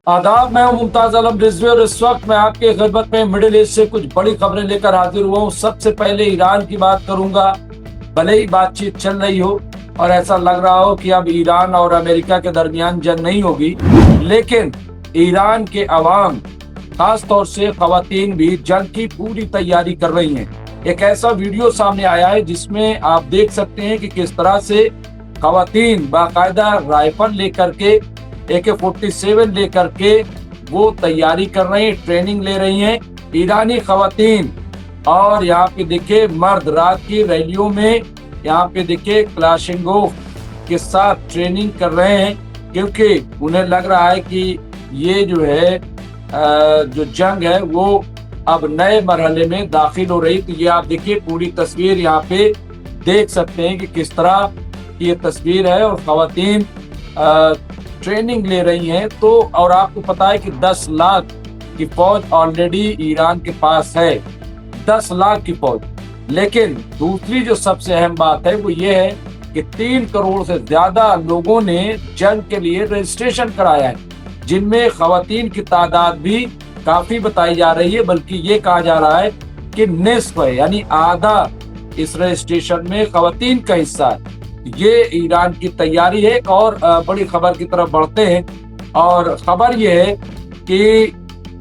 आदाब, मैं हूं मुमताज आलम रिजवी और इस वक्त मैं आपके खिदमत में मिडिल ईस्ट से कुछ बड़ी खबरें लेकर हाजिर हुआ हूं। सबसे पहले ईरान की बात करूंगा। भले ही बातचीत चल रही हो और ऐसा लग रहा हो कि अब ईरान और अमेरिका के दरमियान जंग नहीं होगी, लेकिन ईरान के अवाम, खास तौर से खवातीन भी जंग की पूरी तैयारी कर रही हैं। एक ऐसा वीडियो सामने आया है जिसमें आप देख सकते हैं कि किस तरह से खवातीन बाकायदा राइफल लेकर के AK-47 लेकर के वो तैयारी कर रही हैं, ट्रेनिंग ले रही हैं। ईरानी खवातीन और यहाँ पे देखे मर्द रात की रैलियों में यहाँ पे देखे क्लाशिंगोव के साथ ट्रेनिंग कर रहे हैं, क्योंकि उन्हें लग रहा है कि ये जो है जो जंग है वो अब नए मरहले में दाखिल हो रही। तो ये आप देखिए पूरी तस्वीर यहाँ पे देख सकते हैं कि किस तरह की ये तस्वीर है और खवातीन ट्रेनिंग ले रही हैं। तो और आपको पता है कि 10 लाख की फौज ऑलरेडी ईरान के पास है, 10 लाख की फौज। लेकिन दूसरी जो सबसे अहम बात है वो ये है कि 3 करोड़ से ज्यादा लोगों ने जंग के लिए रजिस्ट्रेशन कराया है, जिनमें खवातीन की तादाद भी काफी बताई जा रही है। बल्कि ये कहा जा रहा है कि निस्फ है, यानी आधा इस रजिस्ट्रेशन में खवातीन का हिस्सा है। ये ईरान की तैयारी है। एक और बड़ी खबर की तरफ बढ़ते हैं और खबर ये है कि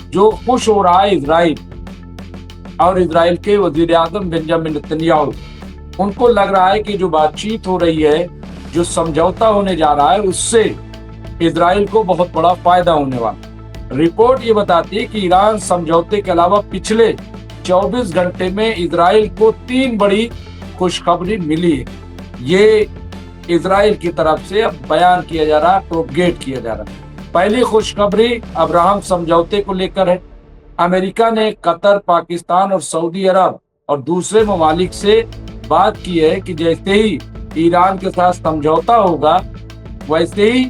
जो खुश हो रहा है इजराइल और इजराइल के वजीर आजम बेंजामिन नेतन्याहू, उनको लग रहा है कि जो बातचीत हो रही है, जो समझौता होने जा रहा है, उससे इजराइल को बहुत बड़ा फायदा होने वाला। रिपोर्ट ये बताती है कि ईरान समझौते के अलावा पिछले 24 घंटे में इजराइल को 3 बड़ी खुशखबरी मिली है। ये इजराइल की तरफ से अब बयान किया जा रहा है, प्रोपगेट किया जा रहा है। पहली खुशखबरी अब्राहम समझौते को लेकर है। अमेरिका ने कतर, पाकिस्तान और सऊदी अरब और दूसरे ममालिक से बात की है कि जैसे ही ईरान के साथ समझौता होगा वैसे ही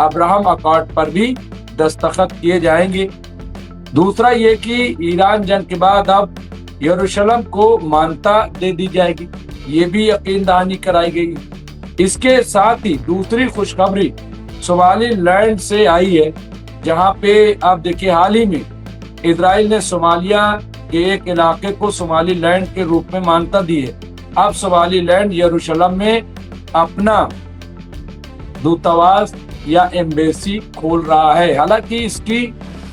अब्राहम अकॉर्ड पर भी दस्तखत किए जाएंगे। दूसरा ये कि ईरान जंग के बाद अब यरूशलेम को मान्यता दे दी जाएगी, ये भी यकीन दहानी कराई गई। इसके साथ ही दूसरी खुशखबरी सोमाली लैंड से आई है, जहां पे आप देखिए हाल ही में इजराइल ने सोमालिया के एक इलाके को सोमाली लैंड के रूप में मान्यता दी है। अब सोमाली लैंड यरूशलेम में अपना दूतावास या एम्बेसी खोल रहा है। हालांकि इसकी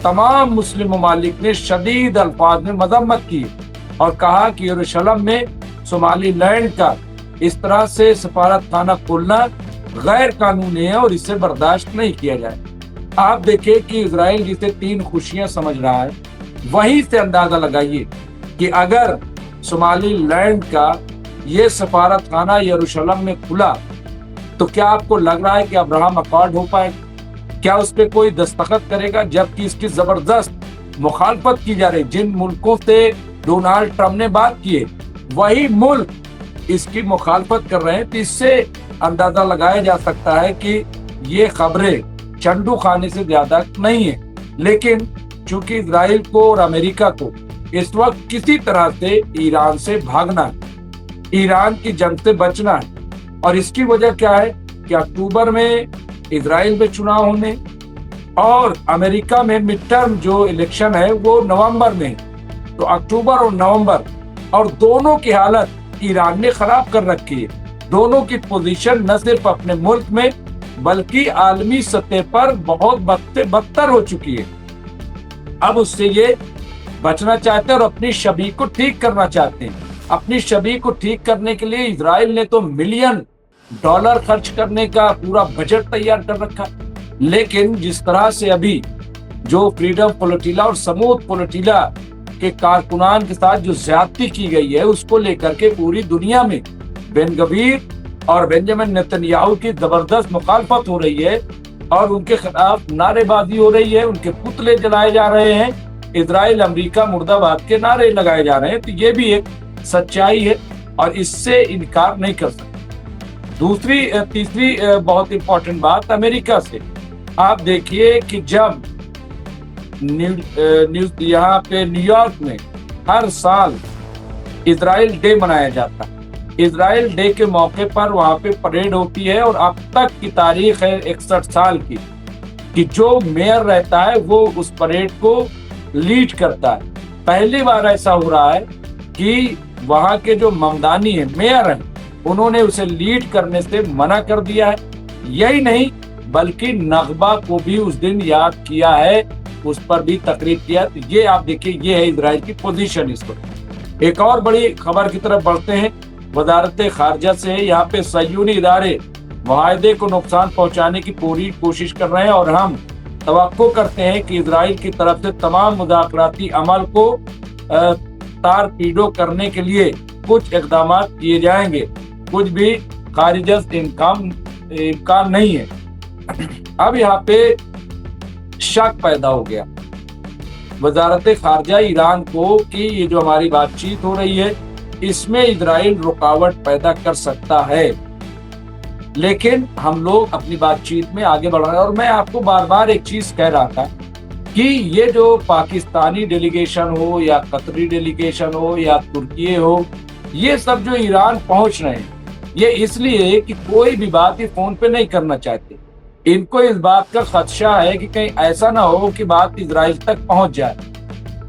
तमाम मुस्लिम ममालिक ने शदीद अल्फाज में मजम्मत की और कहा कि यरूशलेम में सोमाली लैंड का इस तरह से सफारत खाना खोलना गैर कानूनी है और इसे बर्दाश्त नहीं किया जाए। आप देखिए कि इजराइल जिसे 3 खुशियां समझ रहा है, वहीं से अंदाजा लगाइए कि अगर सोमाली लैंड का ये सफारत खाना यरूशलेम में खुला तो क्या आपको लग रहा है कि अब्राहम अकॉर्ड हो पाएगा? क्या उस पर कोई दस्तखत करेगा? जबकि इसकी जबरदस्त मुखालफत की जा रही। जिन मुल्कों से डोनाल्ड ट्रंप ने बात की है, वही मुल्क इसकी मुखालफत कर रहे हैं। तो इससे अंदाजा लगाया जा सकता है कि ये खबरें चंडू खाने से ज्यादा नहीं है। लेकिन चूंकि इजराइल को और अमेरिका को इस वक्त किसी तरह से ईरान से भागना है, ईरान की जंग से बचना है, और इसकी वजह क्या है कि अक्टूबर में इजराइल में चुनाव होने और अमेरिका में मिड टर्म जो इलेक्शन है वो नवंबर में। तो अक्टूबर और नवंबर, और दोनों की हालत ईरान ने खराब कर रखी है। दोनों की पोजीशन न सिर्फ अपने मुल्क में बल्कि आलमी सतह पर बहुत बदतर हो चुकी है। अब उससे ये बचना चाहते हैं और अपनी छवि को ठीक करना चाहते हैं। अपनी छवि को ठीक करने के लिए इजराइल ने तो $मिलियन खर्च करने का पूरा बजट तैयार कर रखा। लेकिन जिस तरह से अभी जो फ्रीडम फ्लोटिला और समूद फ्लोटिला के कारकुनान के साथ जो ज्यादती की गई है, उसको लेकर के पूरी दुनिया में बेन गवीर और बेंजामिन नेतन्याहू की जबरदस्त मुखालफत हो रही है और उनके खिलाफ नारेबाजी हो रही है, उनके पुतले जलाए जा रहे हैं, इजराइल अमेरिका मुर्दाबाद के नारे लगाए जा रहे हैं। तो ये भी एक सच्चाई है और इससे इनकार नहीं कर सकते। तीसरी बहुत इंपॉर्टेंट बात अमेरिका से। आप देखिए कि जब यहाँ पे न्यूयॉर्क में हर साल इजराइल डे मनाया जाता है, इजराइल डे के मौके पर वहाँ पे परेड होती है और अब तक की तारीख है 61 साल की। کہ جو मेयर रहता है वो उस परेड को लीड करता है। पहली बार ऐसा हो रहा है कि वहां के जो ममदानी है, मेयर हैं, उन्होंने उसे लीड करने से मना कर दिया है। यही नहीं बल्कि नगबा को भी उस दिन याद किया है, उस पर भी तकरीर किया। तो ये आप देखिए, ये है इजराइल की पोजीशन इस पर। एक और बड़ी खबर की तरफ बढ़ते हैं, वजारत खारजा से। यहाँ पे सयूनी इदारे मुआहदे को नुकसान पहुंचाने की पूरी कोशिश कर रहे हैं और हम तवक्को करते हैं कि इजराइल की तरफ से तमाम मुज़ाकराती अमल को तारपीडो करने के लिए कुछ इक़दाम किए जाएंगे। कुछ भी खारिज इम्कान नहीं है। अब यहाँ पे शक पैदा हो गया वजारत खारजा ईरान को कि ये जो हमारी बातचीत हो रही है इसमें इजराइल रुकावट पैदा कर सकता है, लेकिन हम लोग अपनी बातचीत में आगे बढ़ रहे हैं। और मैं आपको बार बार एक चीज कह रहा था कि ये जो पाकिस्तानी डेलीगेशन हो या कतरी डेलीगेशन हो या तुर्की हो, ये सब जो ईरान पहुंच रहे हैं ये इसलिए कि कोई भी बात ये फोन पे नहीं करना चाहते। इनको इस बात का खदशा है कि कहीं ऐसा ना हो कि बात इजराइल तक पहुंच जाए,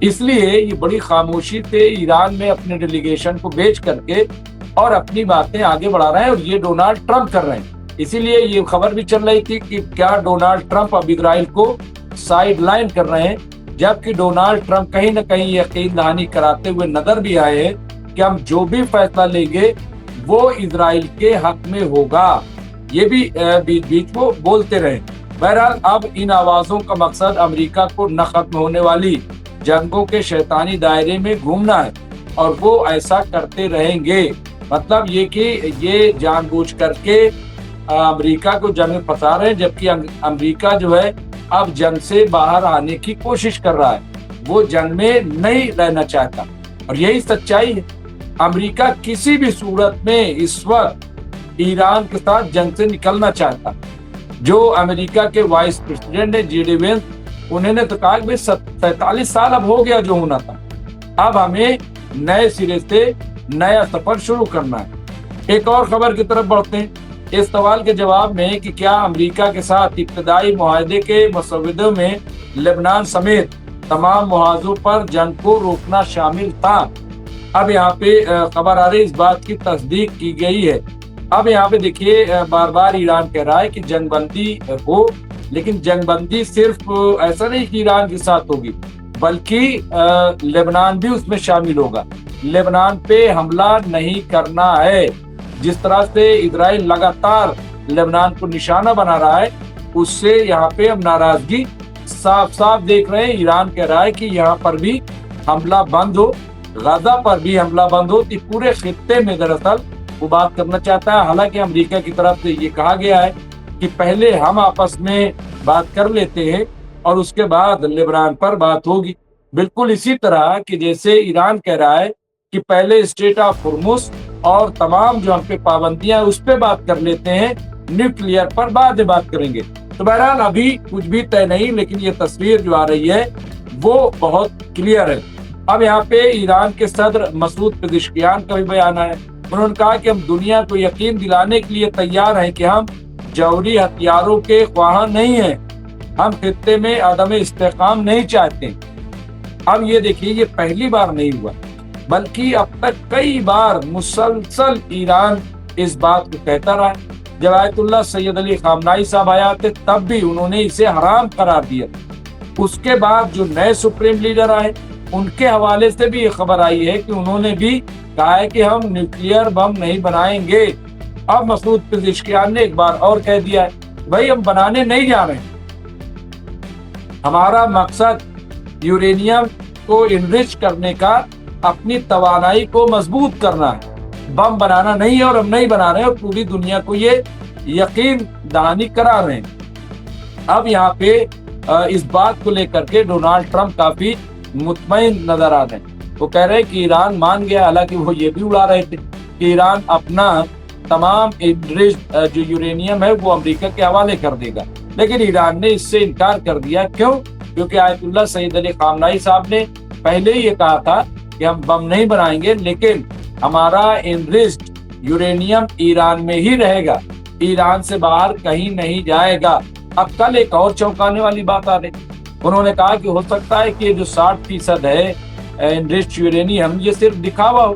इसलिए ये बड़ी खामोशी से ईरान में अपने डेलीगेशन को भेज करके और अपनी बातें आगे बढ़ा रहे हैं। और ये डोनाल्ड ट्रंप कर रहे हैं। इसीलिए ये खबर भी चल रही थी कि क्या डोनाल्ड ट्रंप अब इजराइल को साइड लाइन कर रहे हैं, जबकि डोनाल्ड ट्रंप कहीं ना कहीं यकीन दहानी कराते हुए नजर भी आए हैं कि हम जो भी फैसला लेंगे वो इजराइल के हक में होगा। ये भी बीच बीच वो बोलते रहे। बहरहाल अब इन आवाजों का मकसद अमेरिका को न खत्म होने वाली जंगों के शैतानी दायरे में घूमना है और वो ऐसा करते रहेंगे। मतलब ये कि ये जानबूझ करके अमेरिका को जंग में फंसा रहे हैं, जबकि अमेरिका जो है अब जंग से बाहर आने की कोशिश कर रहा है, वो जंग में नहीं रहना चाहता। और यही सच्चाई है। अमेरिका किसी भी सूरत में इस वक्त ईरान के साथ जंग से निकलना चाहता। जो अमेरिका के वाइस प्रेसिडेंट है जे डी वेंस, उन्होंने तो कहा कि 47 साल अब हो गया जो होना था, अब हमें नए सिरे से नया सफर शुरू करना है। एक और खबर की तरफ बढ़ते हैं। इस सवाल के जवाब में कि क्या अमेरिका के साथ इब्तदाई मुआहदे के मसौदे में लेबनान समेत तमाम मुआहदों पर जंग को रोकना शामिल था। अब यहाँ पे खबर आ रही है, इस बात की तस्दीक की गई है। अब यहाँ पे देखिए, बार बार ईरान कह रहा है कि जंगबंदी हो, लेकिन जंगबंदी सिर्फ ऐसा नहीं कि ईरान के साथ होगी, बल्कि लेबनान भी उसमें शामिल होगा। लेबनान पे हमला नहीं करना है। जिस तरह से इजराइल लगातार लेबनान को निशाना बना रहा है, उससे यहाँ पे हम नाराजगी साफ साफ देख रहे हैं। ईरान कह रहा है कि यहाँ पर भी हमला बंद हो, गाजा पर भी हमला बंद हो। तो पूरे खित्ते में दरअसल वो बात करना चाहता है। हालांकि अमेरिका की तरफ से ये कहा गया है कि पहले हम आपस में बात कर लेते हैं और उसके बाद लेबनान पर बात होगी। बिल्कुल इसी तरह कि जैसे ईरान कह रहा है कि पहले स्टेट ऑफ हुर्मुस और तमाम जो हम पे पाबंदियां उस पर बात कर लेते हैं, न्यूक्लियर पर बाद में बात करेंगे। तो बहरहाल अभी कुछ भी तय नहीं, लेकिन ये तस्वीर जो आ रही है वो बहुत क्लियर है। अब यहाँ पे ईरान के सदर मसूद पेज़ेश्कियान का भी बयान है। उन्होंने कहा कि हम दुनिया को यकीन दिलाने के लिए तैयार हैं कि हम जौहरी हथियारों के ख्वाह नहीं हैं, हम खित्ते में अदम इस्तेकाम नहीं चाहते। अब ये देखिए, ये पहली बार नहीं हुआ, बल्कि अब तक कई बार मुसलसल ईरान इस बात को कहता रहा। जब आयतुल्लाह सैयद अली खामनाई साहब आया थे तब भी उन्होंने इसे हराम करार दिया। उसके बाद जो नए सुप्रीम लीडर आए उनके हवाले से भी ये खबर आई है कि उन्होंने भी कहा है कि हम न्यूक्लियर बम नहीं बनाएंगे। अब मसूद पेज़ेश्कियान ने एक बार और कह दिया है, भाई हम बनाने नहीं जा रहे, हमारा मकसद यूरेनियम को इनरिच करने का, अपनी तवानाई को मजबूत करना है, बम बनाना नहीं है और हम नहीं बना रहे हैं। और पूरी दुनिया को ये यकीन दहानी करा रहे हैं। अब यहाँ पे इस बात को लेकर के डोनाल्ड ट्रंप काफी मुतमईन नजर आ रहे हैं। वो कह रहे हैं कि ईरान मान गया, हालांकि वो ये भी उड़ा रहे थे कि ईरान अपना तमाम जो यूरेनियम है वो अमेरिका के हवाले कर देगा, लेकिन ईरान ने इससे इनकार कर दिया। क्यों? क्योंकि आयतुल्लाह सैयद अली खामनाई साहब ने पहले ही ये कहा था कि हम बम नहीं बनाएंगे, लेकिन हमारा एनरिच्ड यूरेनियम ईरान में ही रहेगा, ईरान से बाहर कहीं नहीं जाएगा। اب کل ایک اور چونکانے والی بات آ رہی، انہوں نے کہا کہ ہو سکتا ہے کہ یہ جو 60% ہے انریچڈ یورینیم یہ صرف دکھاوا ہو،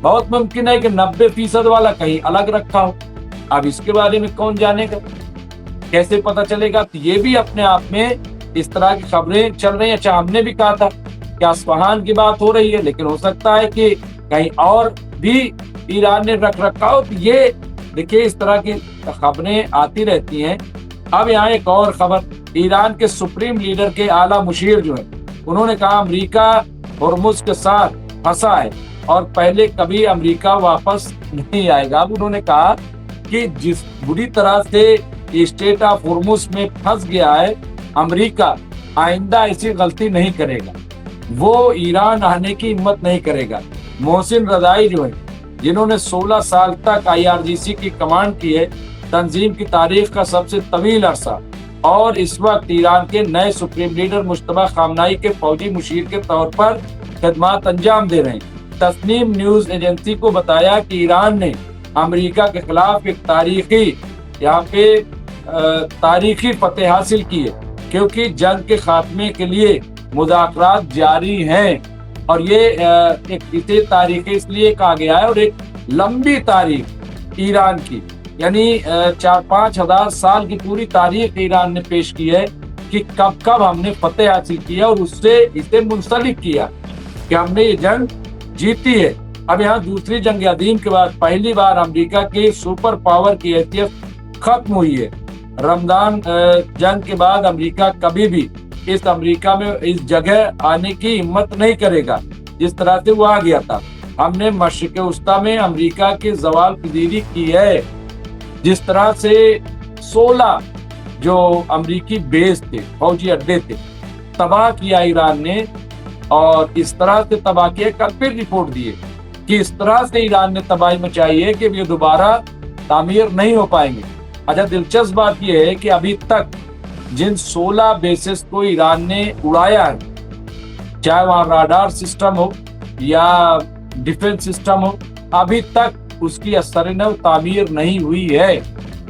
بہت ممکن ہے کہ 90% والا کہیں الگ رکھا ہو۔ اب اس کے بارے میں کون جانے گا، کیسے پتا چلے گا؟ تو یہ بھی اپنے آپ میں اس طرح کی خبریں چل رہی ہیں۔ اچھا، ہم نے بھی کہا تھا کہ اصفہان کی بات ہو رہی ہے، لیکن ہو سکتا ہے کہ کہیں اور بھی ایران نے رکھ رکھا ہو۔ تو یہ دیکھیے اس طرح کی خبریں آتی رہتی ہیں۔ اب یہاں ایک اور خبر، ایران کے سپریم لیڈر کے اعلیٰ مشیر جو ہیں انہوں نے کہا امریکہ ہرمز کے ساتھ پھنسا ہے اور پہلے کبھی امریکہ واپس نہیں آئے گا۔ اب انہوں نے کہا کہ جس بری طرح سے اسٹریٹ آف ہرمز میں پھنس گیا ہے امریکہ، آئندہ ایسی غلطی نہیں کرے گا، وہ ایران آنے کی ہمت نہیں کرے گا۔ محسن رضائی جو ہے جنہوں نے 16 سال تک IRGC کی کمانڈ کی ہے، تنظیم کی تاریخ کا سب سے طویل عرصہ، اور اس وقت ایران کے نئے سپریم لیڈر مجتبیٰ خامنائی کے فوجی مشیر کے طور پر خدمات انجام دے رہے ہیں۔ تسنیم نیوز ایجنسی کو بتایا کہ ایران نے امریکہ کے خلاف ایک تاریخی فتح حاصل کی ہے، کیونکہ جنگ کے خاتمے کے لیے مذاکرات جاری ہیں، اور یہ اسے تاریخی اس لیے کہا گیا ہے، اور ایک لمبی تاریخ ایران کی، یعنی 4-5 ہزار سال کی پوری تاریخ ایران نے پیش کی ہے کہ کب کب ہم نے فتح حاصل کیا اور اس سے اسے منسلک کیا کہ ہم نے یہ جنگ جیتی ہے۔ اب یہاں دوسری جنگ عظیم کے بعد پہلی بار امریکہ کی سپر پاور کی حیثیت ختم ہوئی ہے۔ رمضان جنگ کے بعد امریکہ کبھی بھی اس جگہ آنے کی ہمت نہیں کرے گا جس طرح سے وہ آ گیا تھا۔ ہم نے مشرق وسطیٰ میں امریکہ کی زوال پذیری کی ہے، جس طرح سے 16 جو امریکی بیس تھے، فوجی اڈے تھے، تباہ کیا ایران نے، اور اس طرح سے تباہ کیا، کل پھر رپورٹ دیے کہ اس طرح سے ایران نے تباہی مچائی ہے کہ یہ دوبارہ تعمیر نہیں ہو پائیں گے۔ اچھا، دلچسپ بات یہ ہے کہ ابھی تک جن 16 بیسز کو ایران نے اڑایا ہے، چاہے وہاں راڈار سسٹم ہو یا ڈیفنس سسٹم ہو، ابھی تک اس کی اثر نو تعمیر نہیں ہوئی ہے۔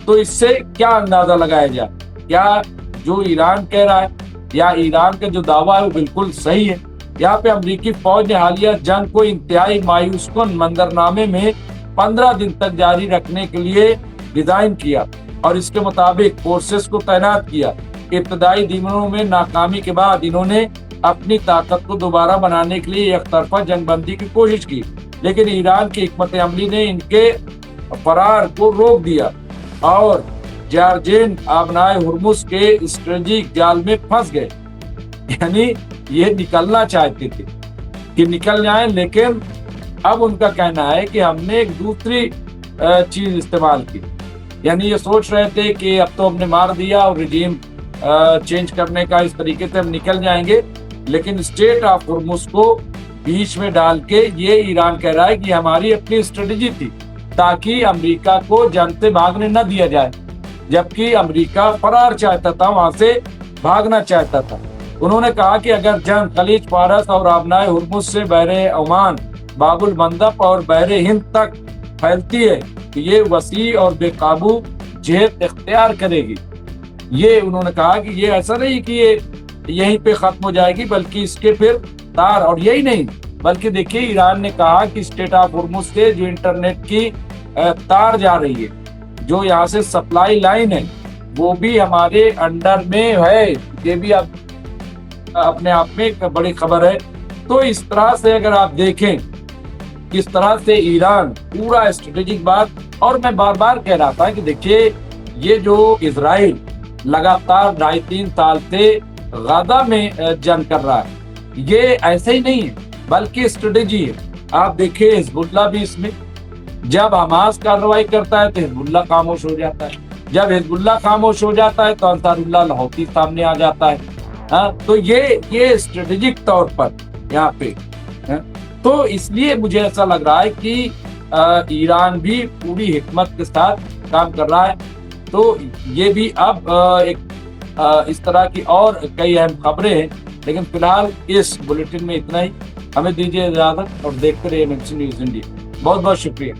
تو اس سے کیا اندازہ لگایا جائے؟ کیا جو ایران کہہ رہا ہے یا ایران کا جو دعویٰ ہے وہ بالکل صحیح ہے؟ یہاں پہ امریکی فوج نے حالیہ جنگ کو انتہائی مایوس کن منظرنامے میں 15 دن تک جاری رکھنے کے لیے ڈیزائن کیا اور اس کے مطابق فورسز کو تعینات کیا۔ ابتدائی دنوں میں ناکامی کے بعد انہوں نے اپنی طاقت کو دوبارہ بنانے کے لیے ایک طرفہ جنگ بندی کی کوشش کی، لیکن ایران کی حکمت عملی نے ان کے فرار کو روک دیا اور جارجین آبنائے ہرمز کے اسٹریٹجک جال میں پھنس گئے۔ یعنی یہ نکلنا چاہتے تھے کہ نکل جائیں، لیکن اب ان کا کہنا ہے کہ ہم نے ایک دوسری چیز استعمال کی، یعنی یہ سوچ رہے تھے کہ اب تو ہم نے مار دیا اور رجیم چینج کرنے کا اس طریقے سے ہم نکل جائیں گے، لیکن اسٹریٹ آف ہرمز کو بیچ میں ڈال کے یہ ایران کہہ رہا ہے کہ ہماری اپنی اسٹریٹجی تھی تاکہ امریکہ کو جنگ سے بھاگنے نہ دیا جائے، جبکہ امریکہ فرار چاہتا تھا، وہاں سے بھاگنا چاہتا تھا۔ انہوں نے کہا کہ اگر جنگ خلیج فارس اور آبنائے ہرمز سے بحر عمان، باب المندب اور بحر ہند تک پھیلتی ہے تو یہ وسیع اور بے قابو جہت اختیار کرے گی۔ یہ انہوں نے کہا کہ یہ ایسا نہیں کہ یہ یہیں پہ ختم ہو جائے گی، بلکہ اس کے پھر تار، اور یہی نہیں بلکہ دیکھیے ایران نے کہا کہ اسٹریٹ آف ہرمز سے جو انٹرنیٹ کی تار جا رہی ہے، جو یہاں سے سپلائی لائن ہے، وہ بھی ہمارے انڈر میں ہے۔ یہ بھی اب اپنے آپ میں ایک بڑی خبر ہے۔ تو اس طرح سے اگر آپ دیکھیں کس طرح سے ایران پورا اسٹریٹجک بات، اور میں بار بار کہہ رہا تھا کہ دیکھیے یہ جو اسرائیل لگاتار 2.5-3 سال سے غزہ میں جنگ کر رہا ہے، یہ ایسے ہی نہیں ہے بلکہ اسٹریٹجی ہے۔ آپ دیکھیں حزب اللہ بھی اس میں، جب حماس کارروائی کرتا ہے تو حزب اللہ خاموش ہو جاتا ہے، جب حزب اللہ خاموش ہو جاتا ہے تو انصار اللہ لاہوتی سامنے آ جاتا ہے۔ تو یہ اسٹریٹجک طور پر یہاں پہ، تو اس لیے مجھے ایسا لگ رہا ہے کہ ایران بھی پوری حکمت کے ساتھ کام کر رہا ہے۔ تو یہ بھی اب ایک اس طرح کی اور کئی اہم خبریں ہیں، لیکن فی الحال اس بلیٹن میں اتنا ہی۔ ہمیں دیجیے اجازت اور دیکھتے رہیے MNC نیوز انڈیا۔ بہت بہت شکریہ۔